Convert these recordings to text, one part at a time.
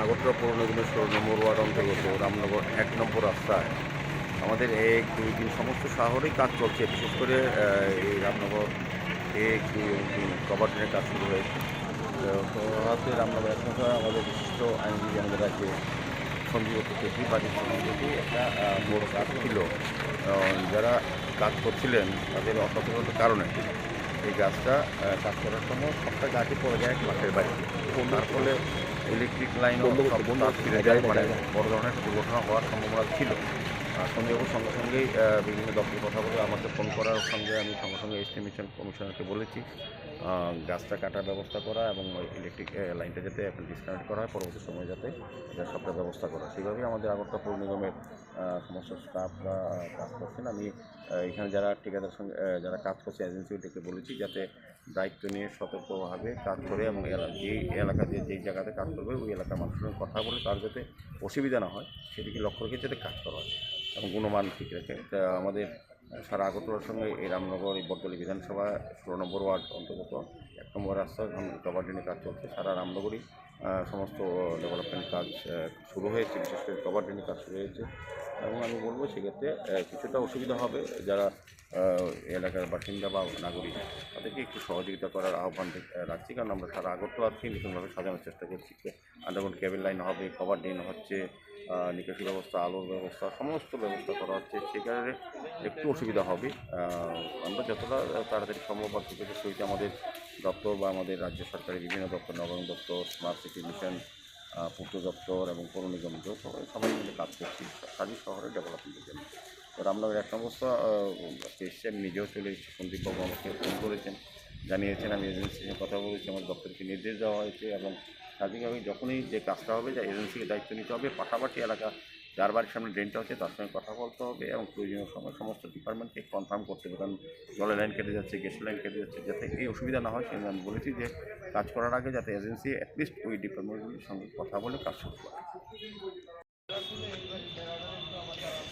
আগরতলা পৌর নিগমের 16 নম্বর ওয়ার্ড অন্তর্গত রামনগর 1 নম্বর রাস্তায় আমাদের 1, 2, 3 সমস্ত শহরেই কাজ চলছে। বিশেষ করে এই রামনগর 1, 2 এবং 3 কভার ড্রেনের কাজ শুরু হয়েছে। তো হচ্ছে রামনগর 1 নম্বর আমাদের বিশিষ্ট আইনজীবী আমাদের রাজ্যে সঞ্জীব চক্রবর্তী বাড়ির সঞ্জীবতী একটা বড় কাজ ছিল। যারা কাজ করছিলেন তাদের অসতর্কতার কারণে এই গাছটা কাজ করার সময় সবটা গাছই পড়ে যায় মাঠের বাড়িতে। তার ফলে ইলেকট্রিক লাইনও সব তার ফিরে যায়, মানে বড় ধরনের দুর্ঘটনা হওয়ার সম্ভাবনা ছিল। সঞ্জয়বাবুর সঙ্গে সঙ্গেই বিভিন্ন দপ্তরে কথা বলে আমাকে ফোন করার সঙ্গে আমি সঙ্গে সঙ্গে এস্টিমেশন কমিশনারকে বলেছি গাছটা কাটার ব্যবস্থা করা এবং ইলেকট্রিক লাইনটা যাতে এখন ডিসকানেক্ট করা হয়, পরবর্তী সময় যাতে সবটা ব্যবস্থা করা। সেইভাবেই আমাদের আগরতলা পৌর নিগমের সমস্ত স্টাফরা কাজ করছেন। আমি এখানে যারা ঠিকাদার সঙ্গে যারা কাজ করছে এজেন্সিগুলোকে বলেছি যাতে দায়িত্ব নিয়ে সতর্কভাবে কাজ করে এবং যেই এলাকাতে যেই জায়গাতে কাজ করবে ওই এলাকার মানুষের সঙ্গে কথা বলে তার যাতে অসুবিধা না হয় সেদিকে লক্ষ্য রেখে যাতে কাজ করা হয় এবং গুণমান ঠিক রেখে। আমাদের সারা আগরতলার সঙ্গে এই রামনগর এই বটতলী বিধানসভা 16 নম্বর ওয়ার্ড অন্তর্গত 1 নম্বর রাস্তা কভার ড্রেনের কাজ চলছে। সারা রামনগরই সমস্ত ডেভেলপমেন্ট কাজ শুরু হয়েছে, বিশেষ করে কভার ড্রেনের কাজ শুরু হয়েছে এবং আমি বলবো সেক্ষেত্রে কিছুটা অসুবিধা হবে যারা এলাকার বাসিন্দা বা নাগরিক তাদেরকে একটু সহযোগিতা করার আহ্বান রাখছি, কারণ আমরা সারা আগরতলাকে নতুনভাবে সাজানোর চেষ্টা করছি। আন্ডারগ্রাউন্ড কেবল লাইন হবে, কভার ড্রেন হচ্ছে, নিকাশি ব্যবস্থা, আলোর ব্যবস্থা, সমস্ত ব্যবস্থা করা হচ্ছে। সে কারণে একটু অসুবিধা হবে। আমরা যতটা তাড়াতাড়ি সম্ভব আর থেকে সহিত আমাদের দপ্তর বা আমাদের রাজ্য সরকারের বিভিন্ন দপ্তর, নবায়ন দপ্তর, স্মার্ট সিটি মিশন, পূর্ত দপ্তর এবং পৌর নিগম সবাই মিলে কাজ করছি কাজী শহরের ডেভেলপমেন্টের জন্য। তো রামনগর 1 নম্বর এসছে, আমি নিজেও চলে এসেছি। সন্দীপবাবু আমাকে ফোন করেছেন, জানিয়েছেন, আমি এজেন্সির সঙ্গে কথা বলেছি, আমার দপ্তরকে নির্দেশ দেওয়া হয়েছে এবং কাজেভাবে যখনই যে কাজটা হবে যা এজেন্সিকে দায়িত্ব নিতে হবে, পাশাপাশি এলাকা যার বাড়ির সামনে ড্রেনটা হচ্ছে তার সঙ্গে কথা বলতে হবে এবং প্রয়োজনীয় সময় সমস্ত ডিপার্টমেন্টকে কনফার্ম করতে হবে, কারণ জলের লাইন কেটে যাচ্ছে, গ্যাসের লাইন কেটে যাচ্ছে, যাতে এই অসুবিধা না হয় সেজন্য আমি বলেছি যে কাজ করার আগে যাতে এজেন্সি অ্যাটলিস্ট ওই ডিপার্টমেন্টগুলির সঙ্গে কথা বলে কাজ শুরু করে।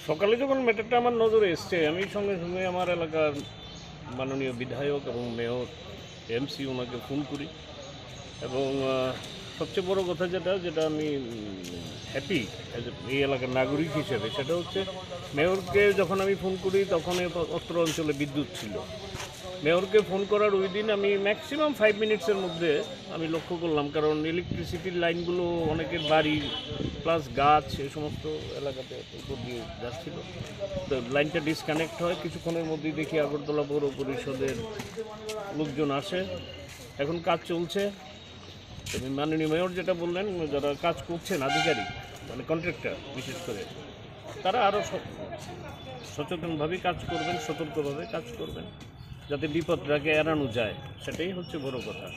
সকালে যখন ম্যাটারটা আমার নজরে এসছে আমি সঙ্গে সঙ্গে আমার এলাকার মাননীয় বিধায়ক এবং মেয়র এমসি ওনাকে ফোন করি এবং সবচেয়ে বড় কথা যেটা আমি হ্যাপি এই এলাকার নাগরিক হিসেবে সেটা হচ্ছে মেয়রকে যখন আমি ফোন করি তখন অত্র অঞ্চলে বিদ্যুৎ ছিল। মেয়রকে ফোন করার ওই দিন আমি ম্যাক্সিমাম 5 মিনিটসের মধ্যে আমি লক্ষ্য করলাম, কারণ ইলেকট্রিসিটির লাইনগুলো অনেকের বাড়ি প্লাস গাছ এই সমস্ত এলাকাতে উপর দিয়ে যাচ্ছিল। তো লাইনটা ডিসকানেক্ট হয়, কিছুক্ষণের মধ্যেই দেখি আগরতলা পৌর পরিষদের লোকজন আসে, এখন কাজ চলছে। তবে মাননীয় মেয়র যেটা বললেন, যারা কাজ করছেন আধিকারিক মানে কন্ট্রাক্টর বিশেষ করে, তারা আরও সচেতনভাবে কাজ করবেন, সতর্কভাবে কাজ করবেন যাতে বিপদটাকে এড়ানো যায়, সেটাই হচ্ছে বড় কথা।